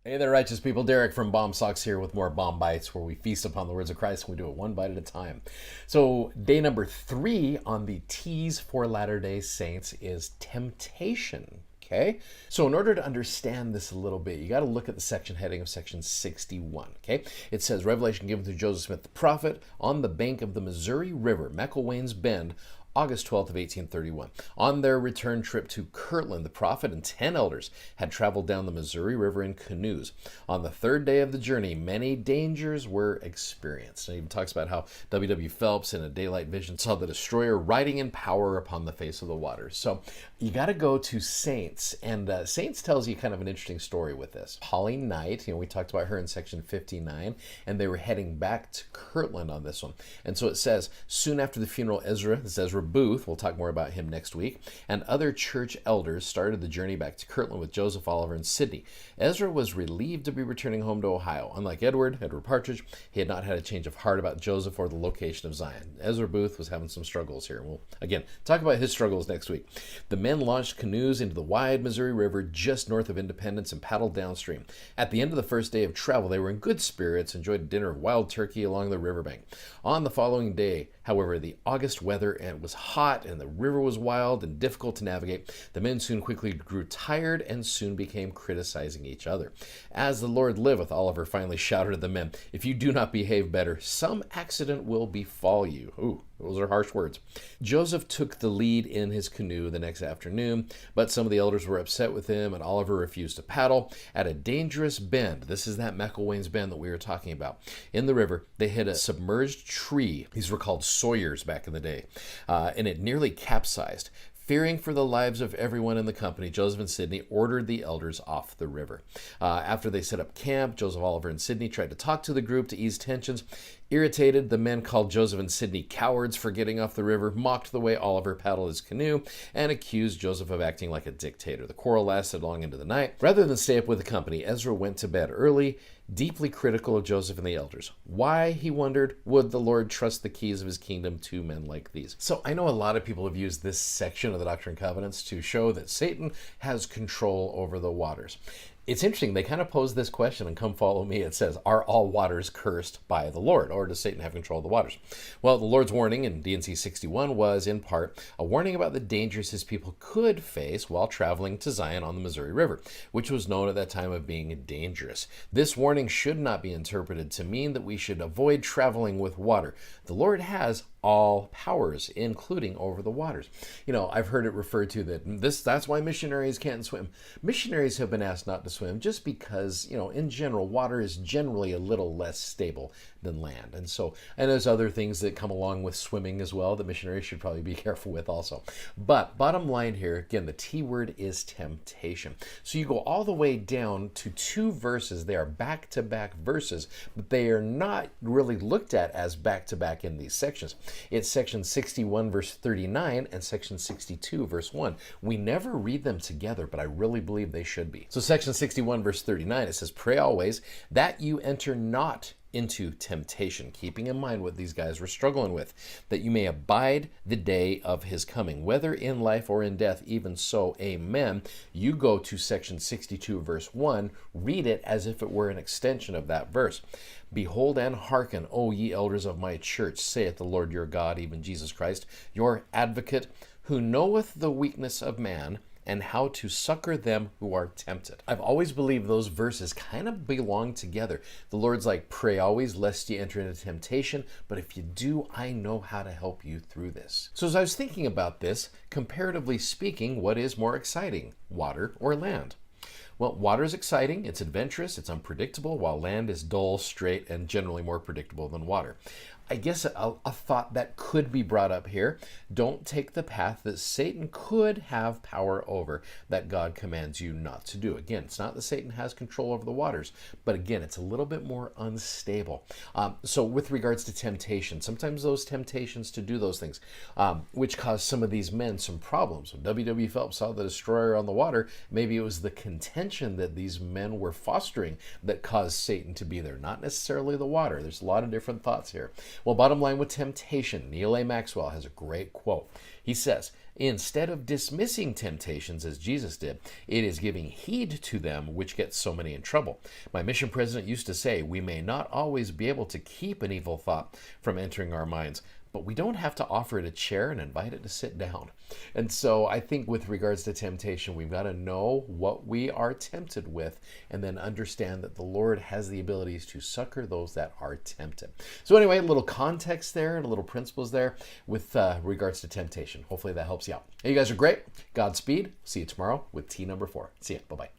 Hey there, righteous people. Derek from Bomb Socks here with more Bomb Bites, where we feast upon the words of Christ and we do it one bite at a time. So, day number 3 on the T's for Latter-day Saints is temptation. Okay, so in order to understand this a little bit, you got to look at the section heading of section 61. Okay, it says revelation given through Joseph Smith the prophet on the bank of the Missouri River, McElwain's Bend, August 12th of 1831. On their return trip to Kirtland, the prophet and 10 elders had traveled down the Missouri River in canoes. On the 3rd day of the journey, many dangers were experienced. And he even talks about how W. Phelps in a daylight vision saw the destroyer riding in power upon the face of the waters. So you got to go to Saints, and Saints tells you kind of an interesting story with this. Holly Knight, we talked about her in section 59, and they were heading back to Kirtland on this one. And so it says, soon after the funeral, Ezra Booth, we'll talk more about him next week, and other church elders started the journey back to Kirtland with Joseph, Oliver, and Sidney. Ezra was relieved to be returning home to Ohio. Unlike Edward Partridge, he had not had a change of heart about Joseph or the location of Zion. Ezra Booth was having some struggles here. We'll, again, talk about his struggles next week. The men launched canoes into the wide Missouri River just north of Independence and paddled downstream. At the end of the first day of travel, they were in good spirits, enjoyed a dinner of wild turkey along the riverbank. On the following day, however, the August weather and was hot and the river was wild and difficult to navigate. The men soon quickly grew tired and soon became criticizing each other. As the Lord liveth, Oliver finally shouted at the men, if you do not behave better, some accident will befall you. Ooh, those are harsh words. Joseph took the lead in his canoe the next afternoon, but some of the elders were upset with him and Oliver refused to paddle. At a dangerous bend, this is that McElwain's Bend that we were talking about, in the river, they hit a submerged tree. These were called sawyers back in the day, and it nearly capsized. Fearing for the lives of everyone in the company, Joseph and Sidney ordered the elders off the river. After they set up camp, Joseph, Oliver, and Sidney tried to talk to the group to ease tensions. Irritated, the men called Joseph and Sidney cowards for getting off the river, mocked the way Oliver paddled his canoe, and accused Joseph of acting like a dictator. The quarrel lasted long into the night. Rather than stay up with the company, Ezra went to bed early, deeply critical of Joseph and the elders. Why, he wondered, would the Lord trust the keys of his kingdom to men like these? So I know a lot of people have used this section of the Doctrine and Covenants to show that Satan has control over the waters. It's interesting, they kind of pose this question, and come follow me. It says, are all waters cursed by the Lord, or does Satan have control of the waters? Well, the Lord's warning in D&C 61 was, in part, a warning about the dangers his people could face while traveling to Zion on the Missouri River, which was known at that time of being dangerous. This warning should not be interpreted to mean that we should avoid traveling with water. The Lord has all powers, including over the waters. I've heard it referred to that's why missionaries can't swim. Missionaries have been asked not to swim just because, in general, water is generally a little less stable than land. And there's other things that come along with swimming as well that missionaries should probably be careful with also. But bottom line here, again, the T word is temptation. So you go all the way down to 2 verses. They are back-to-back verses, but they are not really looked at as back-to-back in these sections. It's section 61 verse 39 and section 62 verse 1. We never read them together, but I really believe they should be. So section 61 verse 39, it says, pray always that you enter not into temptation, keeping in mind what these guys were struggling with, that you may abide the day of his coming, whether in life or in death, even so, amen. You go to section 62 verse 1, read it as if it were an extension of that verse. Behold and hearken, O ye elders of my church, saith the Lord your God, even Jesus Christ, your advocate, who knoweth the weakness of man, and how to succor them who are tempted. I've always believed those verses kind of belong together. The Lord's like, pray always lest ye enter into temptation, but if you do, I know how to help you through this. So as I was thinking about this, comparatively speaking, what is more exciting, water or land? Well, water is exciting, it's adventurous, it's unpredictable, while land is dull, straight, and generally more predictable than water. I guess a thought that could be brought up here, don't take the path that Satan could have power over that God commands you not to do. Again, it's not that Satan has control over the waters, but again, it's a little bit more unstable. So with regards to temptation, sometimes those temptations to do those things, which cause some of these men some problems. When W. Phelps saw the destroyer on the water, maybe it was the contention that these men were fostering that caused Satan to be there, not necessarily the water. There's a lot of different thoughts here. Well, bottom line with temptation, Neil A. Maxwell has a great quote. He says, instead of dismissing temptations as Jesus did, it is giving heed to them which gets so many in trouble. My mission president used to say, we may not always be able to keep an evil thought from entering our minds, but we don't have to offer it a chair and invite it to sit down. And so I think with regards to temptation, we've got to know what we are tempted with and then understand that the Lord has the abilities to succor those that are tempted. So anyway, a little context there and a little principles there with regards to temptation. Hopefully that helps you out. Hey, you guys are great. Godspeed. See you tomorrow with T number 4. See ya. Bye-bye.